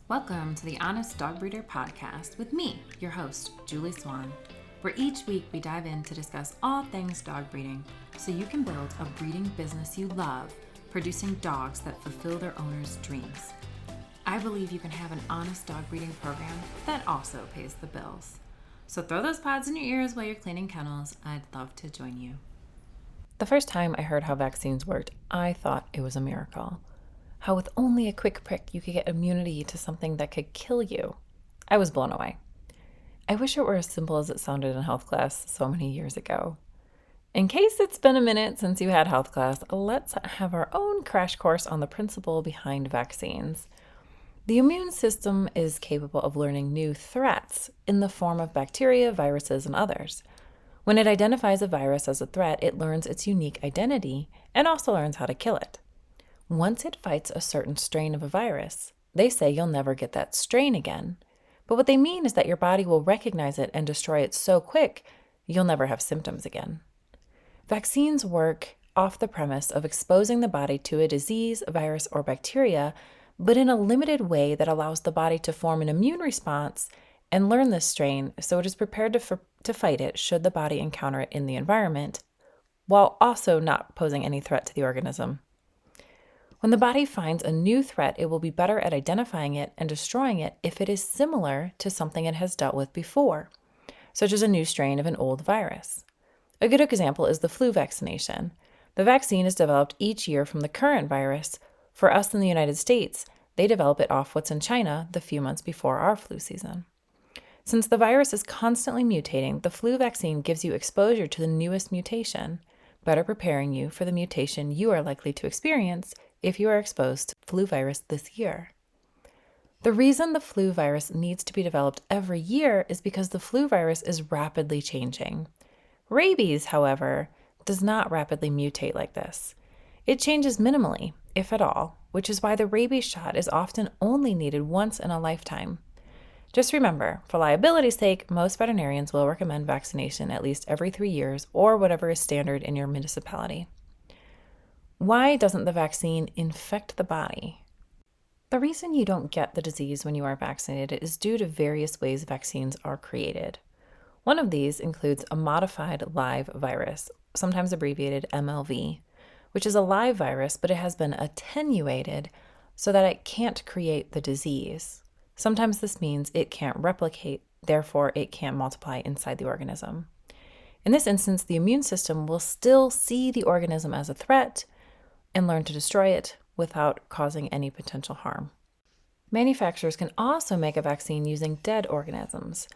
Welcome to the Honest Dog Breeder Podcast with me, your host, Julie Swan, where each week we dive in to discuss all things dog breeding so you can build a breeding business you love, producing dogs that fulfill their owners' dreams. I believe you can have an honest dog breeding program that also pays the bills. So throw those pods in your ears while you're cleaning kennels. I'd love to join you. The first time I heard how vaccines worked, I thought it was a miracle. How with only a quick prick you could get immunity to something that could kill you. I was blown away. I wish it were as simple as it sounded in health class so many years ago. In case it's been a minute since you had health class, let's have our own crash course on the principle behind vaccines. The immune system is capable of learning new threats in the form of bacteria, viruses, and others. When it identifies a virus as a threat, it learns its unique identity and also learns how to kill it. Once it fights a certain strain of a virus, they say you'll never get that strain again. But what they mean is that your body will recognize it and destroy it so quick, you'll never have symptoms again. Vaccines work off the premise of exposing the body to a disease, virus, or bacteria, but in a limited way that allows the body to form an immune response and learn this strain so it is prepared to fight it should the body encounter it in the environment, while also not posing any threat to the organism. When the body finds a new threat, it will be better at identifying it and destroying it if it is similar to something it has dealt with before, such as a new strain of an old virus. A good example is the flu vaccination. The vaccine is developed each year from the current virus. For us in the United States, they develop it off what's in China the few months before our flu season. Since the virus is constantly mutating, the flu vaccine gives you exposure to the newest mutation, better preparing you for the mutation you are likely to experience if you are exposed to flu virus this year. The reason the flu virus needs to be developed every year is because the flu virus is rapidly changing. Rabies, however, does not rapidly mutate like this. It changes minimally, if at all, which is why the rabies shot is often only needed once in a lifetime. Just remember, for liability's sake, most veterinarians will recommend vaccination at least every 3 years or whatever is standard in your municipality. Why doesn't the vaccine infect the body? The reason you don't get the disease when you are vaccinated is due to various ways vaccines are created. One of these includes a modified live virus, sometimes abbreviated MLV, which is a live virus, but it has been attenuated so that it can't create the disease. Sometimes this means it can't replicate, therefore it can't multiply inside the organism. In this instance, the immune system will still see the organism as a threat and learn to destroy it without causing any potential harm. Manufacturers can also make a vaccine using dead organisms.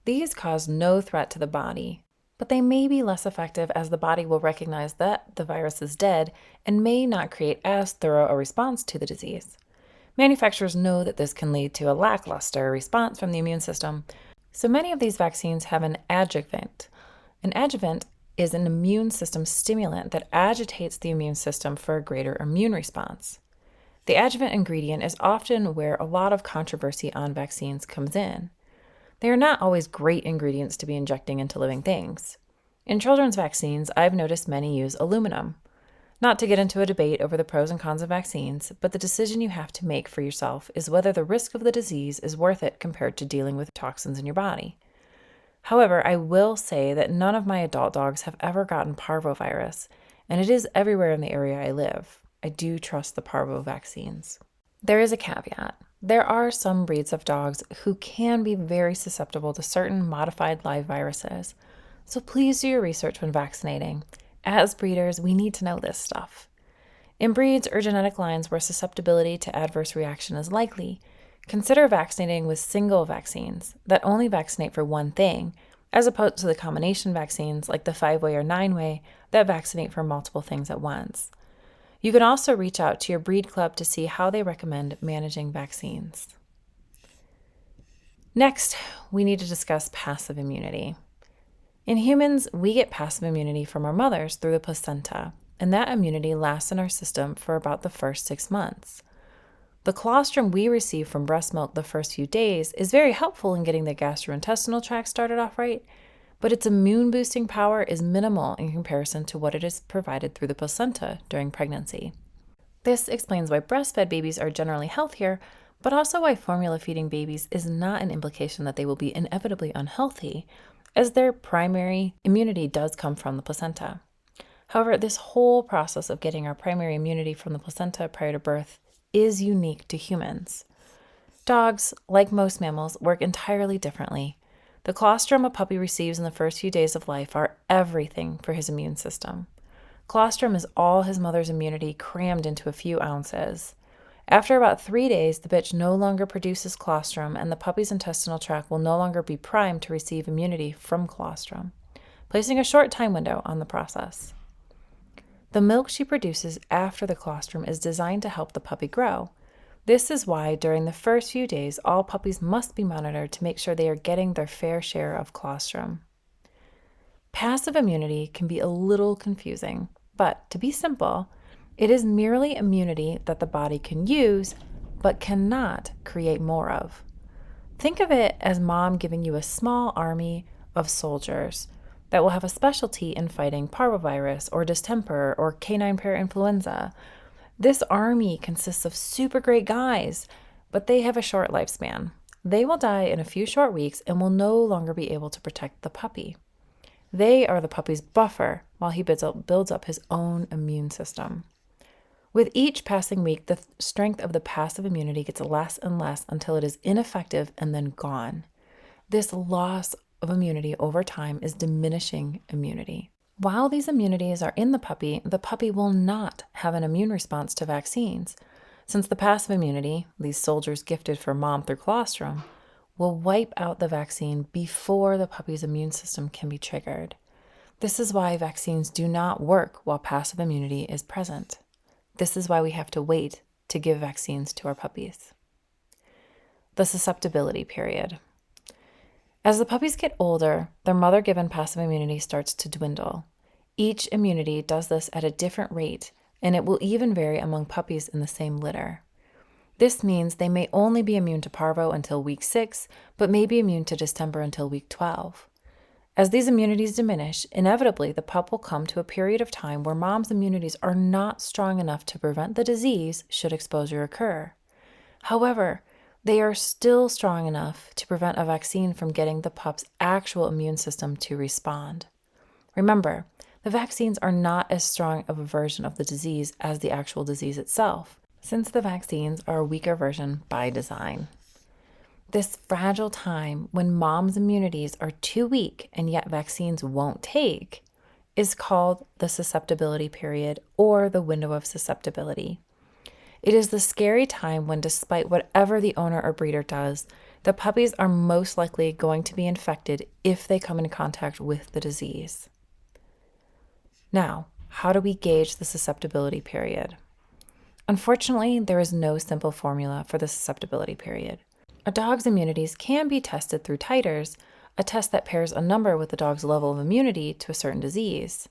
These cause no threat to the body, but they may be less effective as the body will recognize that the virus is dead and may not create as thorough a response to the disease. Manufacturers know that this can lead to a lackluster response from the immune system, so many of these vaccines have an adjuvant. An adjuvant is an immune system stimulant that agitates the immune system for a greater immune response. The adjuvant ingredient is often where a lot of controversy on vaccines comes in. They are not always great ingredients to be injecting into living things. In children's vaccines, I've noticed many use aluminum. Not to get into a debate over the pros and cons of vaccines, but the decision you have to make for yourself is whether the risk of the disease is worth it compared to dealing with toxins in your body. However, I will say that none of my adult dogs have ever gotten parvovirus, and it is everywhere in the area I live. I do trust the parvo vaccines. There is a caveat. There are some breeds of dogs who can be very susceptible to certain modified live viruses, so please do your research when vaccinating. As breeders, we need to know this stuff. In breeds or genetic lines where susceptibility to adverse reaction is likely, consider vaccinating with single vaccines that only vaccinate for one thing, as opposed to the combination vaccines like the 5-way or 9-way that vaccinate for multiple things at once. You can also reach out to your breed club to see how they recommend managing vaccines. Next, we need to discuss passive immunity. In humans, we get passive immunity from our mothers through the placenta, and that immunity lasts in our system for about the first 6 months. The colostrum we receive from breast milk the first few days is very helpful in getting the gastrointestinal tract started off right, but its immune-boosting power is minimal in comparison to what it is provided through the placenta during pregnancy. This explains why breastfed babies are generally healthier, but also why formula feeding babies is not an implication that they will be inevitably unhealthy, as their primary immunity does come from the placenta. However, this whole process of getting our primary immunity from the placenta prior to birth is unique to humans. Dogs, like most mammals, work entirely differently. The colostrum a puppy receives in the first few days of life are everything for his immune system. Colostrum is all his mother's immunity crammed into a few ounces. After about 3 days, the bitch no longer produces colostrum, and the puppy's intestinal tract will no longer be primed to receive immunity from colostrum, placing a short time window on the process. The milk she produces after the colostrum is designed to help the puppy grow. This is why during the first few days, all puppies must be monitored to make sure they are getting their fair share of colostrum. Passive immunity can be a little confusing, but to be simple, it is merely immunity that the body can use, but cannot create more of. Think of it as mom giving you a small army of soldiers that will have a specialty in fighting parvovirus or distemper or canine parainfluenza. This army consists of super great guys, but they have a short lifespan. They will die in a few short weeks and will no longer be able to protect the puppy. They are the puppy's buffer while he builds up his own immune system. With each passing week, the strength of the passive immunity gets less and less until it is ineffective and then gone. This loss of immunity over time is diminishing immunity. While these immunities are in the puppy will not have an immune response to vaccines, since the passive immunity, these soldiers gifted from mom through colostrum, will wipe out the vaccine before the puppy's immune system can be triggered. This is why vaccines do not work while passive immunity is present. This is why we have to wait to give vaccines to our puppies. The susceptibility period. As the puppies get older, their mother-given passive immunity starts to dwindle. Each immunity does this at a different rate, and it will even vary among puppies in the same litter. This means they may only be immune to parvo until week 6, but may be immune to distemper until week 12. As these immunities diminish, inevitably the pup will come to a period of time where mom's immunities are not strong enough to prevent the disease should exposure occur. However, they are still strong enough to prevent a vaccine from getting the pup's actual immune system to respond. Remember, the vaccines are not as strong of a version of the disease as the actual disease itself, since the vaccines are a weaker version by design. This fragile time when mom's immunities are too weak and yet vaccines won't take is called the susceptibility period or the window of susceptibility. It is the scary time when, despite whatever the owner or breeder does, the puppies are most likely going to be infected if they come in contact with the disease. Now, how do we gauge the susceptibility period? Unfortunately, there is no simple formula for the susceptibility period. A dog's immunities can be tested through titers, a test that pairs a number with the dog's level of immunity to a certain disease.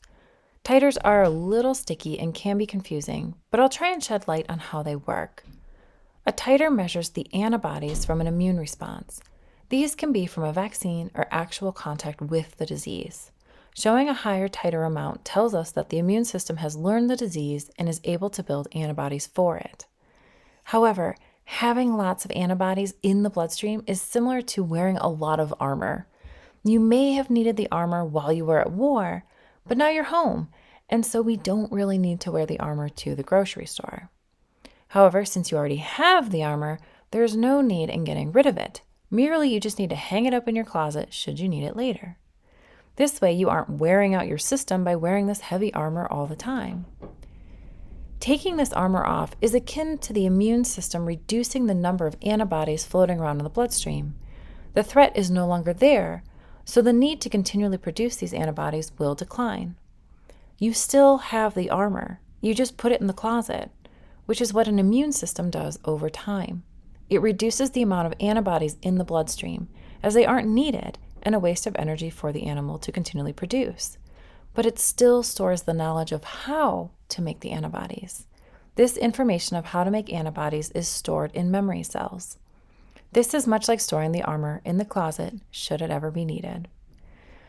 Titers are a little sticky and can be confusing, but I'll try and shed light on how they work. A titer measures the antibodies from an immune response. These can be from a vaccine or actual contact with the disease. Showing a higher titer amount tells us that the immune system has learned the disease and is able to build antibodies for it. However, having lots of antibodies in the bloodstream is similar to wearing a lot of armor. You may have needed the armor while you were at war, but now you're home, and so we don't really need to wear the armor to the grocery store. However, since you already have the armor, there's no need in getting rid of it. Merely you just need to hang it up in your closet should you need it later. This way you aren't wearing out your system by wearing this heavy armor all the time. Taking this armor off is akin to the immune system reducing the number of antibodies floating around in the bloodstream. The threat is no longer there, so the need to continually produce these antibodies will decline. You still have the armor, you just put it in the closet, which is what an immune system does over time. It reduces the amount of antibodies in the bloodstream, as they aren't needed and a waste of energy for the animal to continually produce. But it still stores the knowledge of how to make the antibodies. This information of how to make antibodies is stored in memory cells. This is much like storing the armor in the closet should it ever be needed.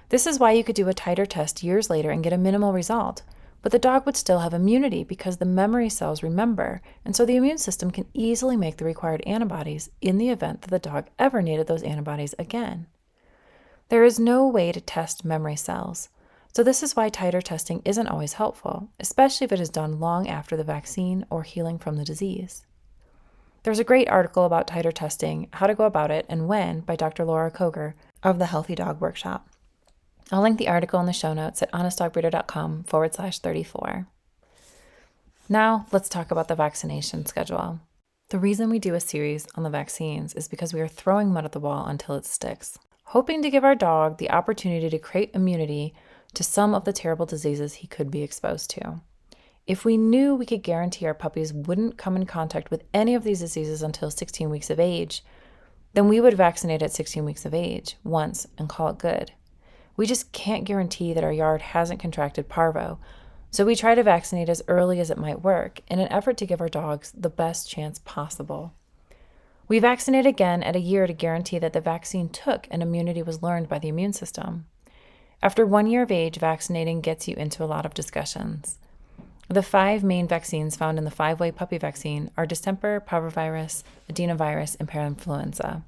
This is why you could do a titer test years later and get a minimal result, but the dog would still have immunity because the memory cells remember, and so the immune system can easily make the required antibodies in the event that the dog ever needed those antibodies again. There is no way to test memory cells, so this is why titer testing isn't always helpful, especially if it is done long after the vaccine or healing from the disease. There's a great article about titer testing, how to go about it, and when by Dr. Laura Koger of the Healthy Dog Workshop. I'll link the article in the show notes at honestdogbreeder.com/34. Now, let's talk about the vaccination schedule. The reason we do a series on the vaccines is because we are throwing mud at the wall until it sticks, hoping to give our dog the opportunity to create immunity to some of the terrible diseases he could be exposed to. If we knew we could guarantee our puppies wouldn't come in contact with any of these diseases until 16 weeks of age, then we would vaccinate at 16 weeks of age once and call it good. We just can't guarantee that our yard hasn't contracted parvo, so we try to vaccinate as early as it might work in an effort to give our dogs the best chance possible. We vaccinate again at a year to guarantee that the vaccine took and immunity was learned by the immune system. After 1 year of age, vaccinating gets you into a lot of discussions. The 5 main vaccines found in the 5-way puppy vaccine are distemper, parvovirus, adenovirus, and parainfluenza.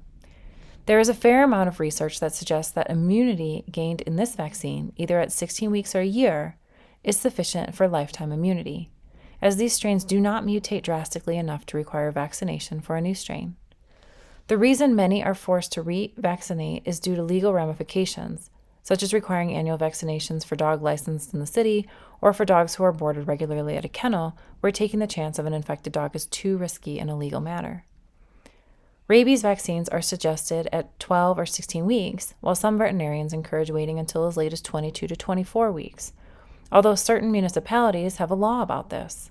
There is a fair amount of research that suggests that immunity gained in this vaccine, either at 16 weeks or a year, is sufficient for lifetime immunity, as these strains do not mutate drastically enough to require vaccination for a new strain. The reason many are forced to re-vaccinate is due to legal ramifications, such as requiring annual vaccinations for dogs licensed in the city or for dogs who are boarded regularly at a kennel where taking the chance of an infected dog is too risky in a legal manner. Rabies vaccines are suggested at 12 or 16 weeks, while some veterinarians encourage waiting until as late as 22 to 24 weeks, although certain municipalities have a law about this.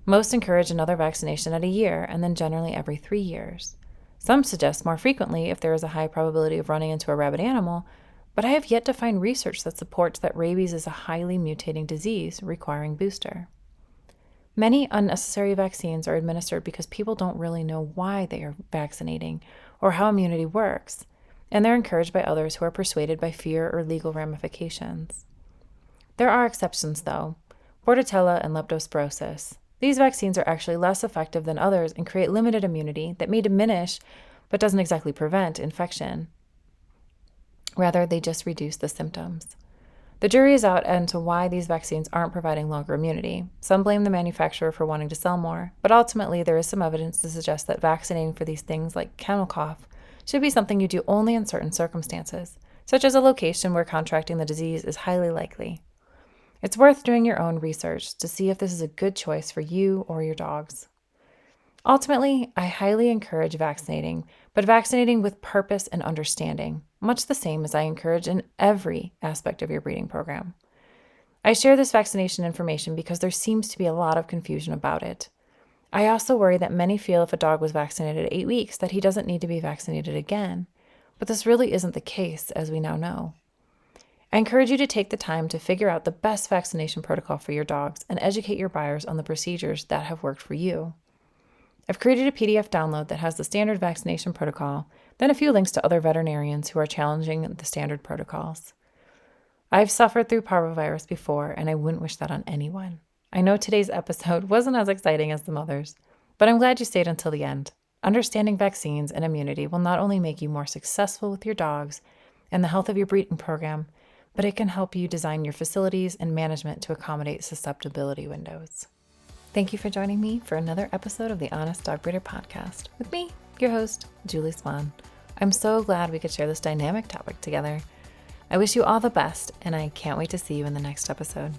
Most encourage another vaccination at a year and then generally every 3 years. Some suggest more frequently if there is a high probability of running into a rabid animal, but I have yet to find research that supports that rabies is a highly mutating disease requiring booster. Many unnecessary vaccines are administered because people don't really know why they are vaccinating or how immunity works, and they're encouraged by others who are persuaded by fear or legal ramifications. There are exceptions, though. Bordetella and leptospirosis. These vaccines are actually less effective than others and create limited immunity that may diminish, but doesn't exactly prevent, infection. Rather, they just reduce the symptoms. The jury is out as to why these vaccines aren't providing longer immunity. Some blame the manufacturer for wanting to sell more, but ultimately there is some evidence to suggest that vaccinating for these things like kennel cough should be something you do only in certain circumstances, such as a location where contracting the disease is highly likely. It's worth doing your own research to see if this is a good choice for you or your dogs. Ultimately, I highly encourage vaccinating, but vaccinating with purpose and understanding, much the same as I encourage in every aspect of your breeding program. I share this vaccination information because there seems to be a lot of confusion about it. I also worry that many feel if a dog was vaccinated at 8 weeks that he doesn't need to be vaccinated again, but this really isn't the case, as we now know. I encourage you to take the time to figure out the best vaccination protocol for your dogs and educate your buyers on the procedures that have worked for you. I've created a PDF download that has the standard vaccination protocol, then a few links to other veterinarians who are challenging the standard protocols. I've suffered through parvovirus before, and I wouldn't wish that on anyone. I know today's episode wasn't as exciting as the mothers, but I'm glad you stayed until the end. Understanding vaccines and immunity will not only make you more successful with your dogs and the health of your breeding program, but it can help you design your facilities and management to accommodate susceptibility windows. Thank you for joining me for another episode of the Honest Dog Breeder Podcast with me, your host, Julie Swan. I'm so glad we could share this dynamic topic together. I wish you all the best, and I can't wait to see you in the next episode.